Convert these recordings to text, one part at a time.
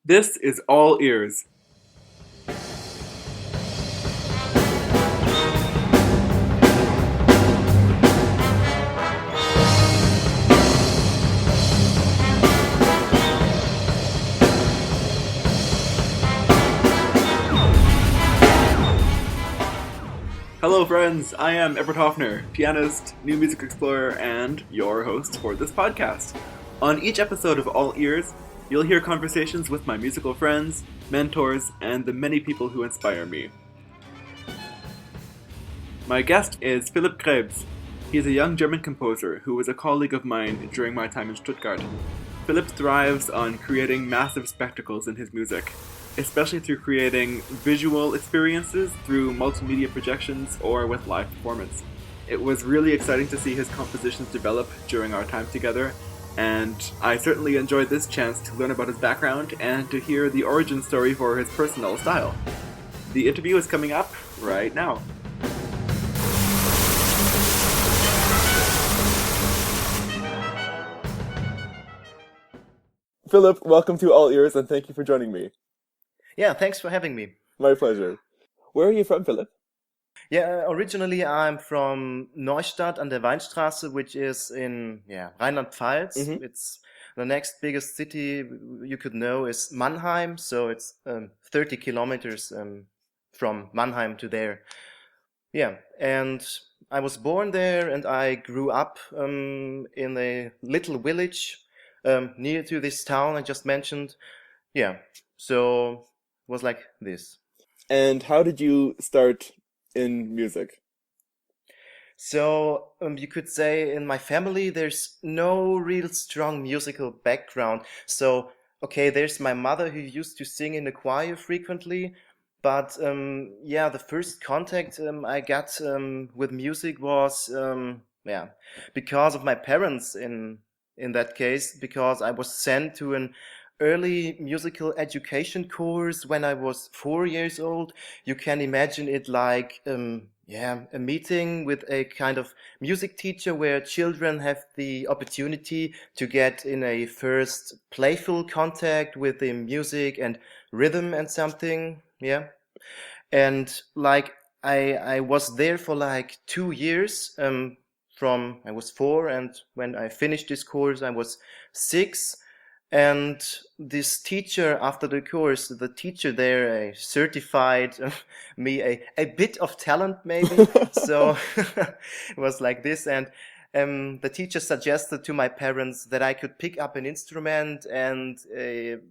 This is All Ears. Hello friends, I am Everett Hopfner, pianist, new music explorer, and your host for this podcast. On each episode of All Ears, you'll hear conversations with my musical friends, mentors, and the many people who inspire me. My guest is Philipp Krebs. He is a young German composer who was a colleague of mine during my time in Stuttgart. Philipp thrives on creating massive spectacles in his music, especially through creating visual experiences through multimedia projections or with live performance. It was really exciting to see his compositions develop during our time together, and I certainly enjoyed this chance to learn about his background and to hear the origin story for his personal style. The interview is coming up right now. Philipp, welcome to All Ears and thank you for joining me. Yeah, thanks for having me. My pleasure. Where are you from, Philipp? Yeah, originally I'm from Neustadt an der Weinstraße, which is in Rheinland-Pfalz. Mhm. It's the next biggest city you could know is Mannheim, so it's 30 kilometers from Mannheim to there. Yeah, and I was born there and I grew up in a little village near to this town I just mentioned. Yeah, so it was like this. And how did you start in music? So you could say in my family there's no real strong musical background. So okay, there's my mother who used to sing in the choir frequently, but the first contact I got with music was because of my parents in that case, because I was sent to an early musical education course when I was 4 years old. You can imagine it like a meeting with a kind of music teacher where children have the opportunity to get in a first playful contact with the music and rhythm and something. Yeah. And like I was there for like 2 years, from I was 4, and when I finished this course I was 6. And this teacher, after the course, the teacher there certified me a bit of talent, maybe. So it was like this. And the teacher suggested to my parents that I could pick up an instrument and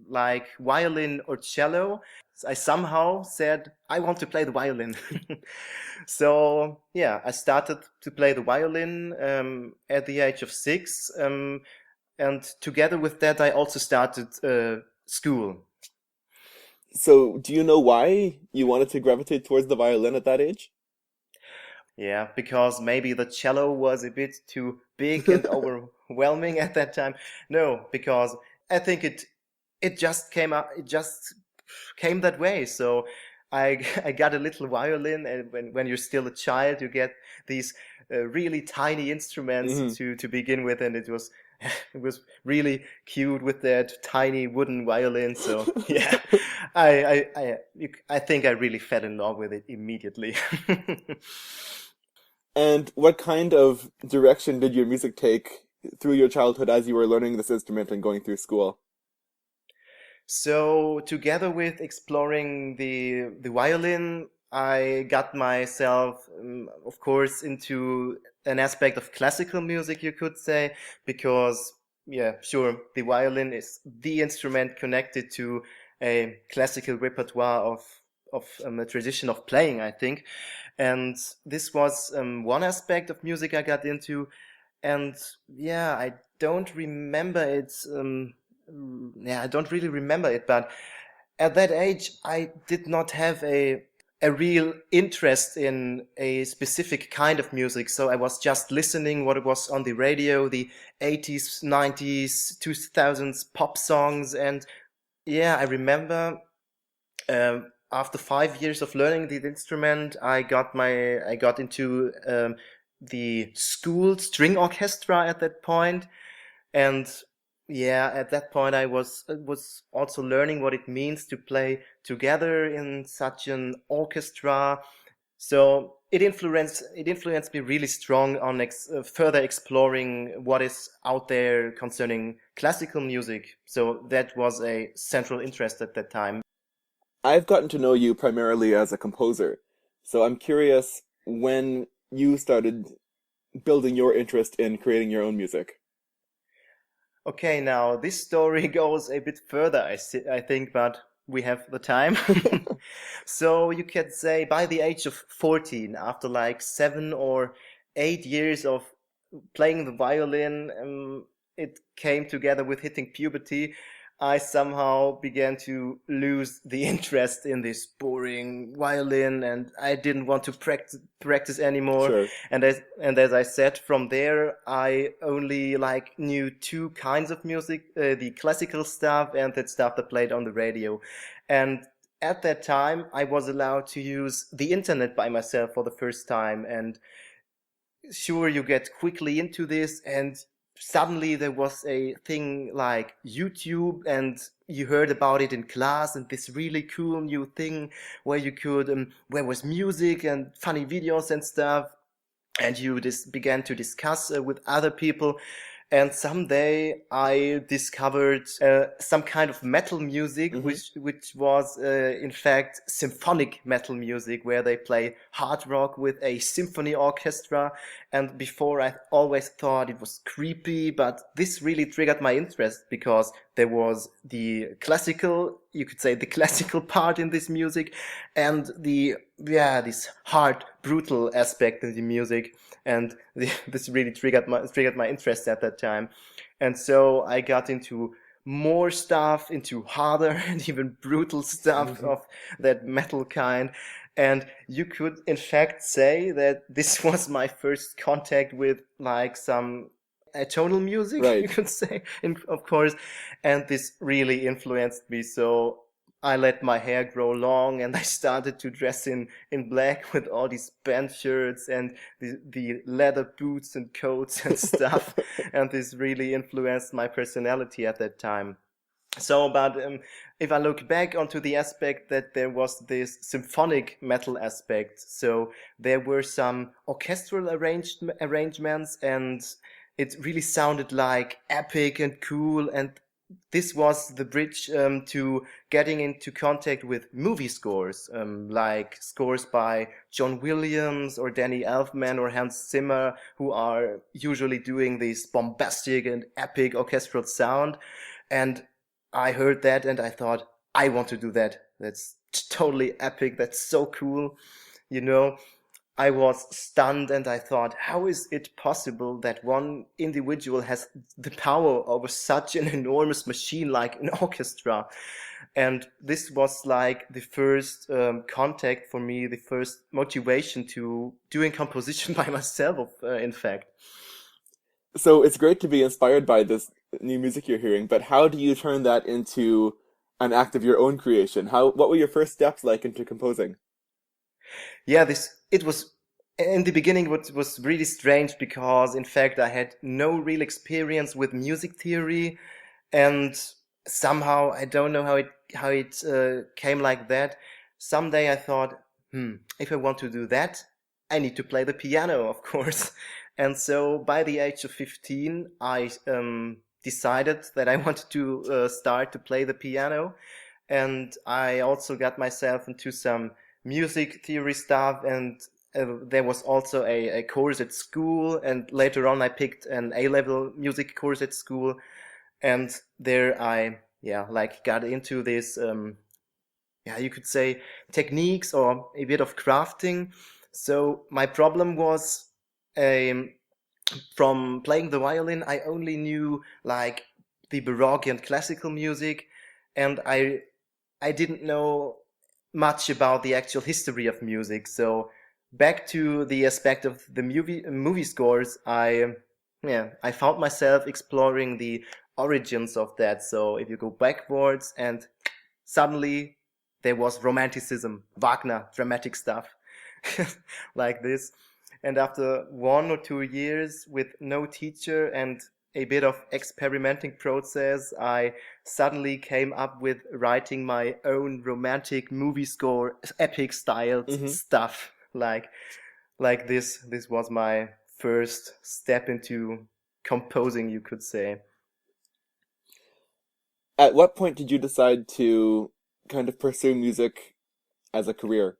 like violin or cello. I somehow said, I want to play the violin. So yeah, I started to play the violin at the age of 6. And together with that, I also started school. So, do you know why you wanted to gravitate towards the violin at that age? Yeah, because maybe the cello was a bit too big and overwhelming at that time. No, because I think it just came up. It just came that way. So I got a little violin, and when you're still a child, you get these really tiny instruments Mhm. to begin with, and it was really cute with that tiny wooden violin. So yeah, I think I really fell in love with it immediately. And what kind of direction did your music take through your childhood as you were learning this instrument and going through school? So together with exploring the violin, I got myself, of course, into an aspect of classical music, you could say, because yeah, sure, the violin is the instrument connected to a classical repertoire of a tradition of playing, I think. And this was one aspect of music I got into. And yeah, I don't remember it. I don't really remember it, but at that age, I did not have a real interest in a specific kind of music. So I was just listening what was on the radio, the 80s, 90s, 2000s pop songs. And yeah, I remember after 5 years of learning the instrument, I got into the school string orchestra at that point, and Yeah, at that point I was also learning what it means to play together in such an orchestra. So it influenced me really strong on further exploring what is out there concerning classical music. So that was a central interest at that time. I've gotten to know you primarily as a composer, so I'm curious when you started building your interest in creating your own music. Okay, now this story goes a bit further, I think, but we have the time. So you could say by the age of 14, after like 7 or 8 years of playing the violin, it came together with hitting puberty. I somehow began to lose the interest in this boring violin, and I didn't want to practice anymore. Sure. And as I said, from there I only like knew two kinds of music: the classical stuff and that stuff that played on the radio. And at that time, I was allowed to use the internet by myself for the first time, and sure, you get quickly into this, and suddenly there was a thing like YouTube, and you heard about it in class, and this really cool new thing where you could where was music and funny videos and stuff, and you just began to discuss with other people. And someday I discovered some kind of metal music, Hmm. which was in fact symphonic metal music, where they play hard rock with a symphony orchestra. And before I always thought it was creepy, but this really triggered my interest because there was the classical, you could say the classical part in this music, and this hard, brutal aspect in the music. And this really triggered my interest at that time. And so I got into more stuff, into harder and even brutal stuff Hmm. of that metal kind. And you could in fact say that this was my first contact with like some atonal music, you Right. could say, of course. And this really influenced me. So I let my hair grow long, and I started to dress in black with all these band shirts and the leather boots and coats and stuff. And this really influenced my personality at that time. So, but if I look back onto the aspect that there was this symphonic metal aspect, so there were some orchestral arrangements, and it really sounded like epic and cool. And this was the bridge to getting into contact with movie scores, like scores by John Williams or Danny Elfman or Hans Zimmer, who are usually doing this bombastic and epic orchestral sound. And I heard that and I thought, I want to do that. That's totally epic. That's so cool. You know, I was stunned and I thought, how is it possible that one individual has the power over such an enormous machine like an orchestra? And this was like the first contact for me, the first motivation to doing composition by myself, in fact. So it's great to be inspired by this new music you're hearing, but how do you turn that into an act of your own creation? What were your first steps like into composing? Yeah, it was in the beginning what was really strange because in fact I had no real experience with music theory, and somehow I don't know how it came like that. Someday I thought, if I want to do that, I need to play the piano, of course. And so by the age of 15, I decided that I wanted to start to play the piano, and I also got myself into some music theory stuff, and there was also a course at school, and later on I picked an A-level music course at school, and there I like got into this you could say techniques or a bit of crafting. So my problem was um, from playing the violin, I only knew like the Baroque and classical music, and I didn't know much about the actual history of music. So back to the aspect of the movie scores, I found myself exploring the origins of that. So if you go backwards, and suddenly there was romanticism, Wagner, dramatic stuff, like this. And after 1 or 2 years with no teacher and a bit of experimenting process, I suddenly came up with writing my own romantic movie score, epic styled Hmm. stuff like this. This was my first step into composing, you could say. At what point did you decide to kind of pursue music as a career?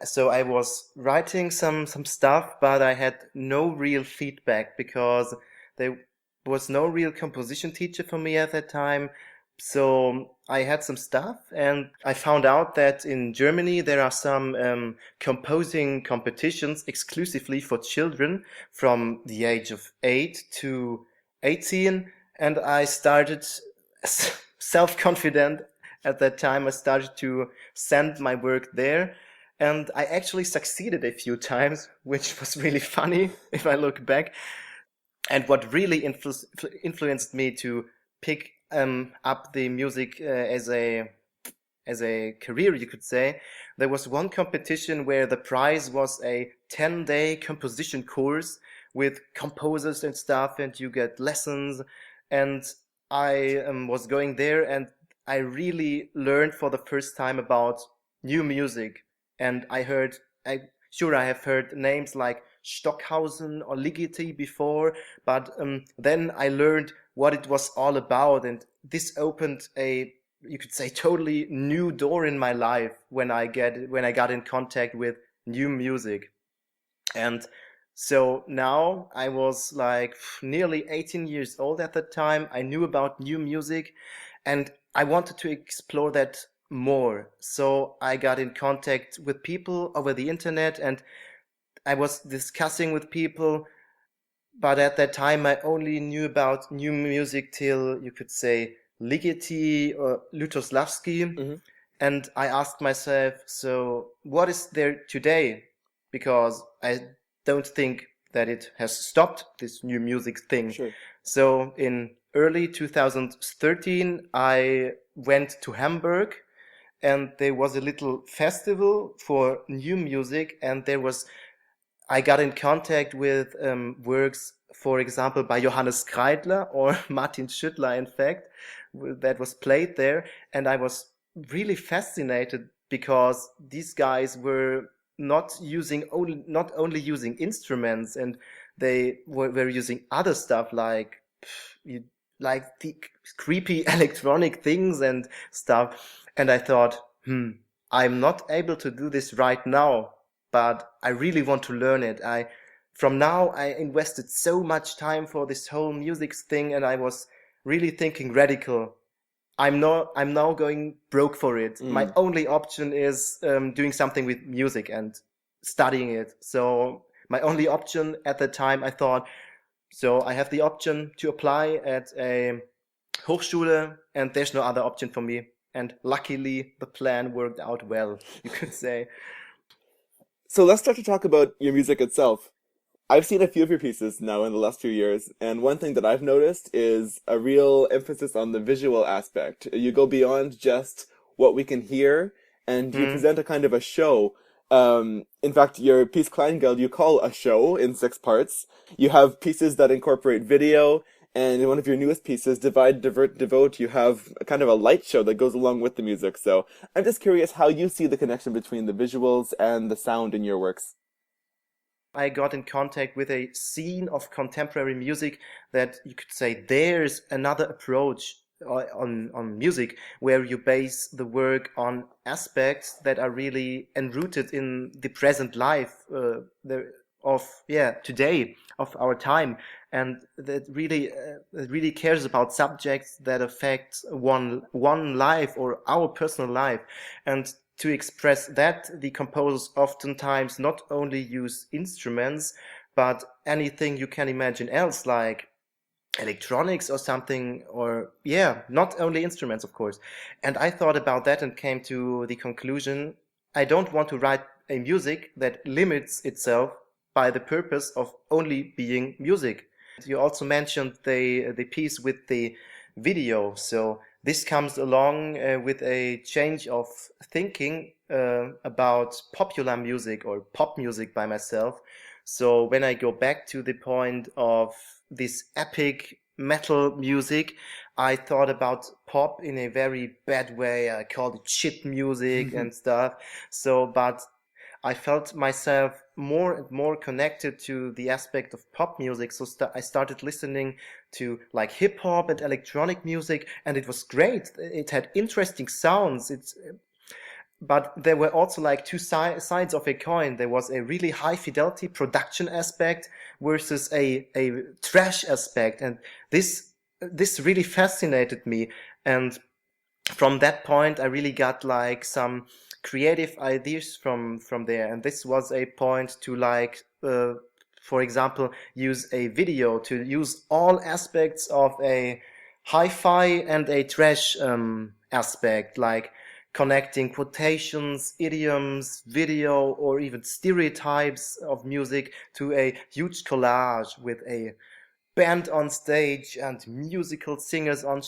So I was writing some stuff, but I had no real feedback because there was no real composition teacher for me at that time. So I had some stuff, and I found out that in Germany there are some composing competitions exclusively for children from the age of 8 to 18. And I started self-confident at that time. I started to send my work there. And I actually succeeded a few times, which was really funny if I look back. And what really influenced me to pick up the music as a career, you could say, there was one competition where the prize was a 10-day composition course with composers and stuff, and you get lessons. And I was going there, and I really learned for the first time about new music. And I have heard names like Stockhausen or Ligeti before, but then I learned what it was all about, and this opened a, you could say, totally new door in my life when I got in contact with new music. And so now I was like nearly 18 years old at that time. I knew about new music, and I wanted to explore that more. So I got in contact with people over the internet, and I was discussing with people, but at that time I only knew about new music till, you could say, Ligeti or Lutoslavski. Hmm. And I asked myself, so what is there today? Because I don't think that it has stopped, this new music thing. Sure. So in early 2013, I went to Hamburg, and there was a little festival for new music, and I got in contact with works, for example, by Johannes Kreidler or Martin Schüttler, in fact, that was played there. And I was really fascinated because these guys were not only using instruments, and they were using other stuff like the creepy electronic things and stuff. And I thought, I'm not able to do this right now, but I really want to learn it. From now, I invested so much time for this whole music thing, and I was really thinking radical. I'm now going broke for it. My Mm. only option is doing something with music and studying it. So my only option at the time, I thought, so I have the option to apply at a Hochschule, and there's no other option for me. And luckily, the plan worked out well, you could say. So let's start to talk about your music itself. I've seen a few of your pieces now in the last few years, and one thing that I've noticed is a real emphasis on the visual aspect. You go beyond just what we can hear, and you Hmm. present a kind of a show. In fact, your piece Kleingeld you call a show in 6 parts. You have pieces that incorporate video, and in one of your newest pieces, Divide, Divert, Devote, you have a kind of a light show that goes along with the music. So I'm just curious how you see the connection between the visuals and the sound in your works. I got in contact with a scene of contemporary music that you could say there's another approach on music where you base the work on aspects that are really enrooted in the present life today of our time, and that really cares about subjects that affect one life or our personal life. And to express that, the composers oftentimes not only use instruments, but anything you can imagine else, like electronics or something, or not only instruments, of course. And I thought about that and came to the conclusion, I don't want to write a music that limits itself by the purpose of only being music. You also mentioned the piece with the video, so this comes along with a change of thinking about popular music or pop music by myself. So when I go back to the point of this epic metal music, I thought about pop in a very bad way. I called it shit music and stuff. So, but I felt myself more and more connected to the aspect of pop music. So I started listening to like hip hop and electronic music, and it was great. It had interesting sounds. But there were also like two sides of a coin. There was a really high fidelity production aspect versus a trash aspect, and this really fascinated me. And from that point, I really got like some creative ideas from there. And this was a point to like, for example, use a video to use all aspects of a hi-fi and a trash aspect, like connecting quotations, idioms, video, or even stereotypes of music to a huge collage with a band on stage and musical singers on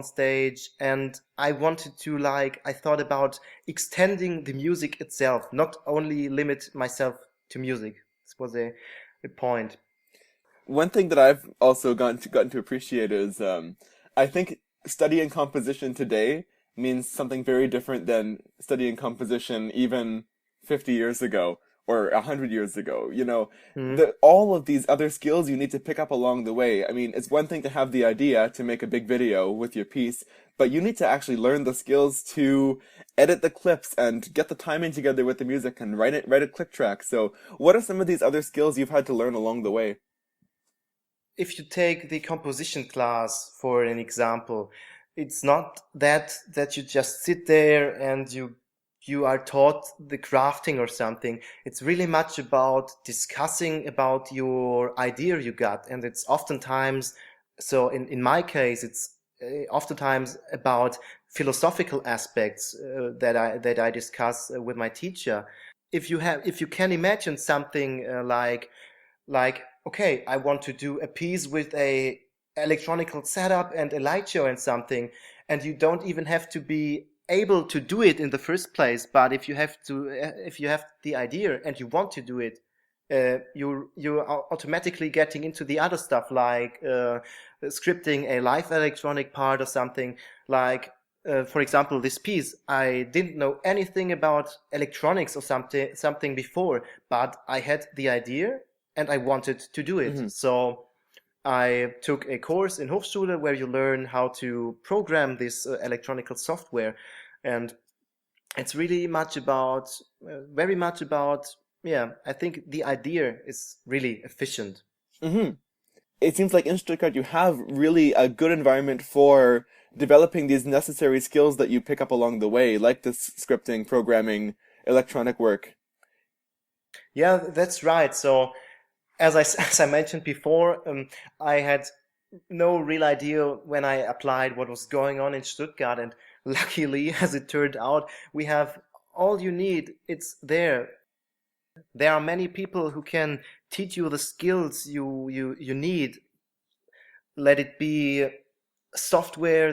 stage. And I wanted to like, I thought about extending the music itself, not only limit myself to music. This was a point. One thing that I've also gotten to appreciate is I think studying composition today means something very different than studying composition even 50 years ago or 100 years ago. You know, Hmm. all of these other skills you need to pick up along the way. I mean, it's one thing to have the idea to make a big video with your piece, but you need to actually learn the skills to edit the clips and get the timing together with the music and write a click track. So, what are some of these other skills you've had to learn along the way? If you take the composition class for an example, it's not that you just sit there and you are taught the crafting or something. It's really much about discussing about your idea you got, and it's oftentimes, so in my case, it's oftentimes about philosophical aspects that I discuss with my teacher. If you can imagine something like, okay, I want to do a piece with a electronical setup and a light show and something, and you don't even have to be able to do it in the first place. But if you have the idea and you want to do it, you are automatically getting into the other stuff, like scripting a live electronic part or something. Like, for example, this piece, I didn't know anything about electronics or something before, but I had the idea and I wanted to do it. Hmm. So I took a course in Hochschule where you learn how to program this electronical software, and it's really much about, very much about, yeah, I think the idea is really efficient. Hmm. It seems like in Stuttgart you have really a good environment for developing these necessary skills that you pick up along the way, like this scripting, programming, electronic work. Yeah, that's right. So as I mentioned before, I had no real idea when I applied what was going on in Stuttgart, and luckily, as it turned out, we have all you need. It's there. There are many people who can teach you the skills you need. Let it be software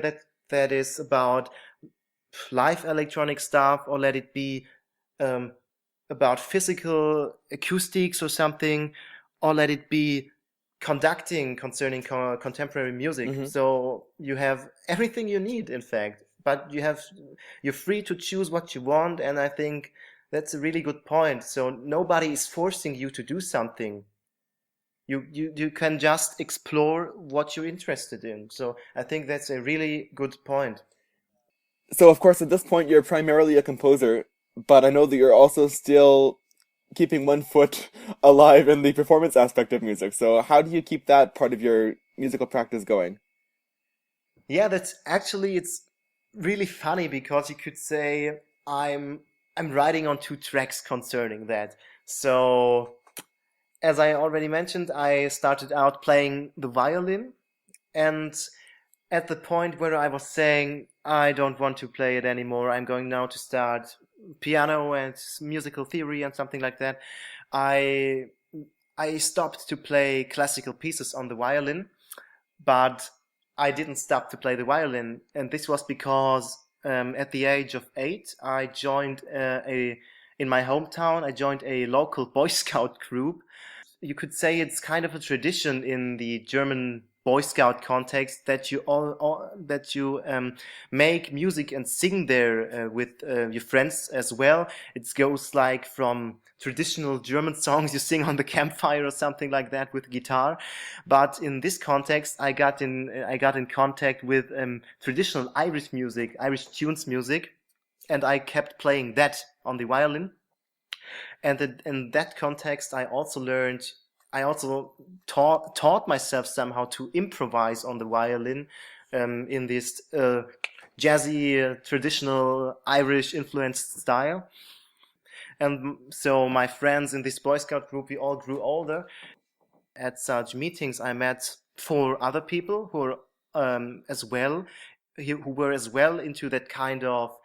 that is about live electronic stuff, or let it be um, about physical acoustics or something, or let it be conducting concerning contemporary music. Hmm. So you have everything you need, in fact, but you're free to choose what you want, and I think that's a really good point. So nobody is forcing you to do something. You can just explore what you're interested in. So I think that's a really good point. So, of course, at this point, you're primarily a composer, but I know that you're also still keeping one foot alive in the performance aspect of music. So, how do you keep that part of your musical practice going? Yeah, it's really funny because you could say I'm writing on two tracks concerning that. So as I already mentioned, I started out playing the violin, and at the point where I was saying I don't want to play it anymore, I'm going now to start piano and musical theory and something like that. I I stopped to play classical pieces on the violin, but I didn't stop to play the violin, and this was because at the age of 8, I joined a in my hometown. I joined a local Boy Scout group. you could say it's kind of a tradition in the German Boy Scout context that you make music and sing there with your friends as well. It goes like from traditional German songs you sing on the campfire or something like that with guitar, but in this context I got in contact with traditional Irish music, Irish tunes music, and I kept playing that on the violin. And in that context, I also taught myself somehow to improvise on the violin, in this jazzy, traditional Irish influenced style. And so my friends in this Boy Scout group, we all grew older. At such meetings, I met 4 other people who were as well into that kind of,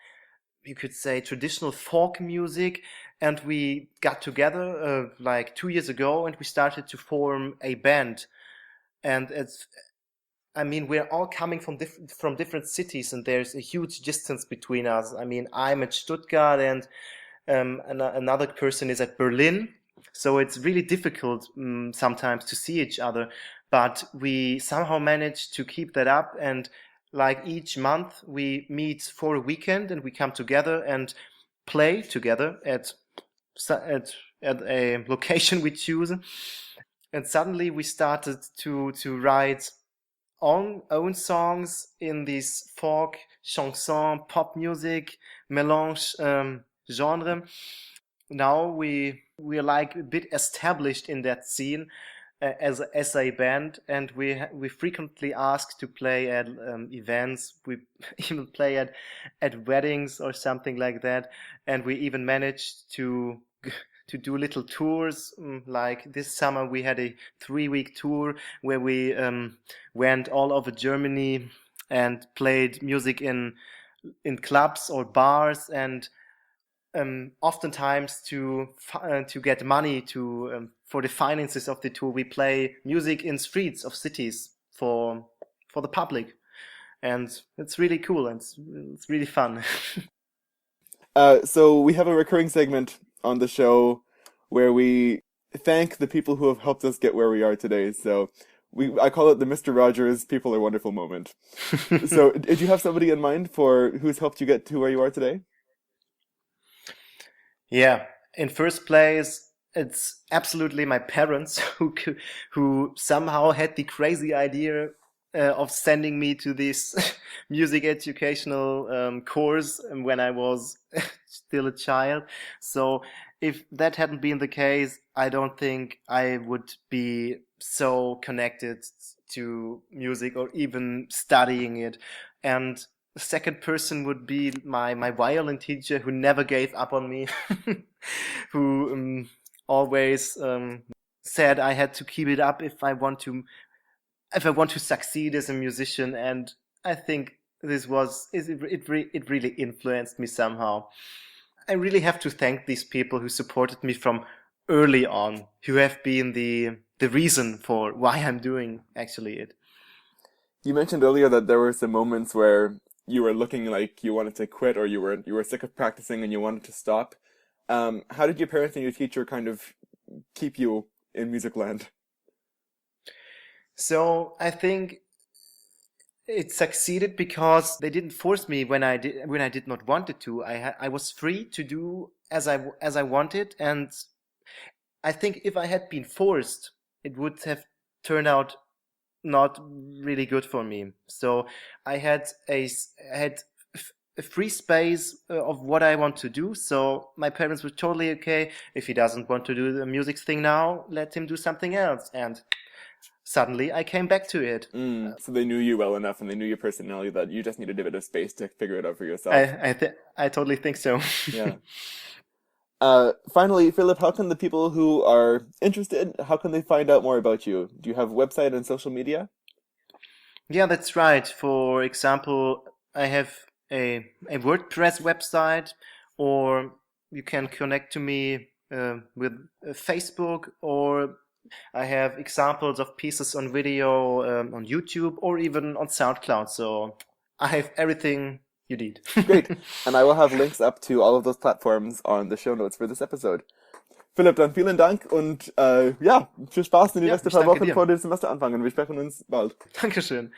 you could say, traditional folk music. And we got together like 2 years ago, and we started to form a band. And we're all coming from different cities, and there's a huge distance between us. I mean, I'm at Stuttgart, and another person is at Berlin. So it's really difficult sometimes to see each other, but we somehow managed to keep that up. And like each month we meet for a weekend, and we come together and play together at a location we choose. And suddenly we started to write own songs in this folk, chanson, pop music, melange genre. Now we're like a bit established in that scene as a band, and we frequently ask to play at events. We even play at weddings or something like that, and we even managed to do little tours. Like this summer we had a 3-week tour where we went all over Germany and played music in clubs or bars, and oftentimes to get money for the finances of the tour, we play music in streets of cities for the public, and it's really cool, and it's really fun. So we have a recurring segment on the show where we thank the people who have helped us get where we are today. So I call it the Mr. Rogers People Are Wonderful moment. So did you have somebody in mind for who's helped you get to where you are today? Yeah, in first place, it's absolutely my parents who somehow had the crazy idea of sending me to this music educational course when I was still a child. So if that hadn't been the case, I don't think I would be so connected to music or even studying it. And the second person would be my violin teacher, who never gave up on me, who always said I had to keep it up if I want to succeed as a musician. And I think it really influenced me somehow. I really have to thank these people who supported me from early on, who have been the reason for why I'm doing actually it. You mentioned earlier that there were some moments where you were looking like you wanted to quit, or you were sick of practicing and you wanted to stop. How did your parents and your teacher kind of keep you in music land? So I think it succeeded because they didn't force me when I did not want it to. I was free to do as I wanted, and I think if I had been forced, it would have turned out not really good for me. So I had a free space of what I want to do. So my parents were totally okay. If he doesn't want to do the music thing now, let him do something else. And suddenly I came back to it. So they knew you well enough, and they knew your personality, that you just needed a bit of space to figure it out for yourself. I totally think so. Yeah. Finally, Philipp, how can the people who are interested, how can they find out more about you? Do you have a website and social media? Yeah, that's right. For example, I have a WordPress website, or you can connect to me with Facebook, or I have examples of pieces on video on YouTube or even on SoundCloud. So I have everything you need. Great. And I will have links up to all of those platforms on the show notes for this episode. Philipp, dann vielen Dank und ja, viel Spaß in die Ja, nächsten ich paar danke Wochen dir. vor dem Semester anfangen. Wir sprechen uns bald. Dankeschön.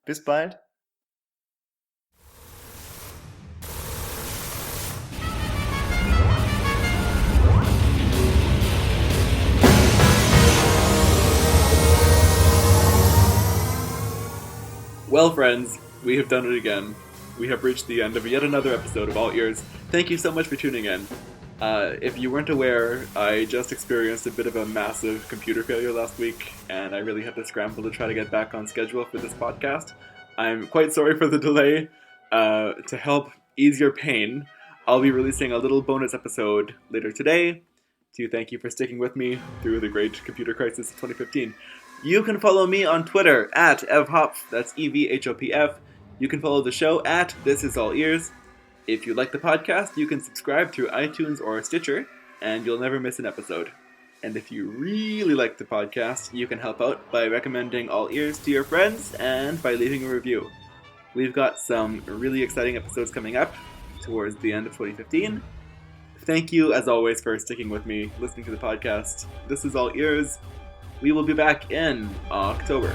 Bis bald. Well, friends, we have done it again. We have reached the end of yet another episode of All Ears. Thank you so much for tuning in. If you weren't aware, I just experienced a bit of a massive computer failure last week, and I really had to scramble to try to get back on schedule for this podcast. I'm quite sorry for the delay. To help ease your pain, I'll be releasing a little bonus episode later today to thank you for sticking with me through the great computer crisis of 2015. You can follow me on Twitter at evhopf, that's EVHOPF. You can follow the show at This Is All Ears. If you like the podcast, you can subscribe through iTunes or Stitcher, and you'll never miss an episode. And if you really like the podcast, you can help out by recommending All Ears to your friends and by leaving a review. We've got some really exciting episodes coming up towards the end of 2015. Thank you, as always, for sticking with me, listening to the podcast. This is All Ears. We will be back in October.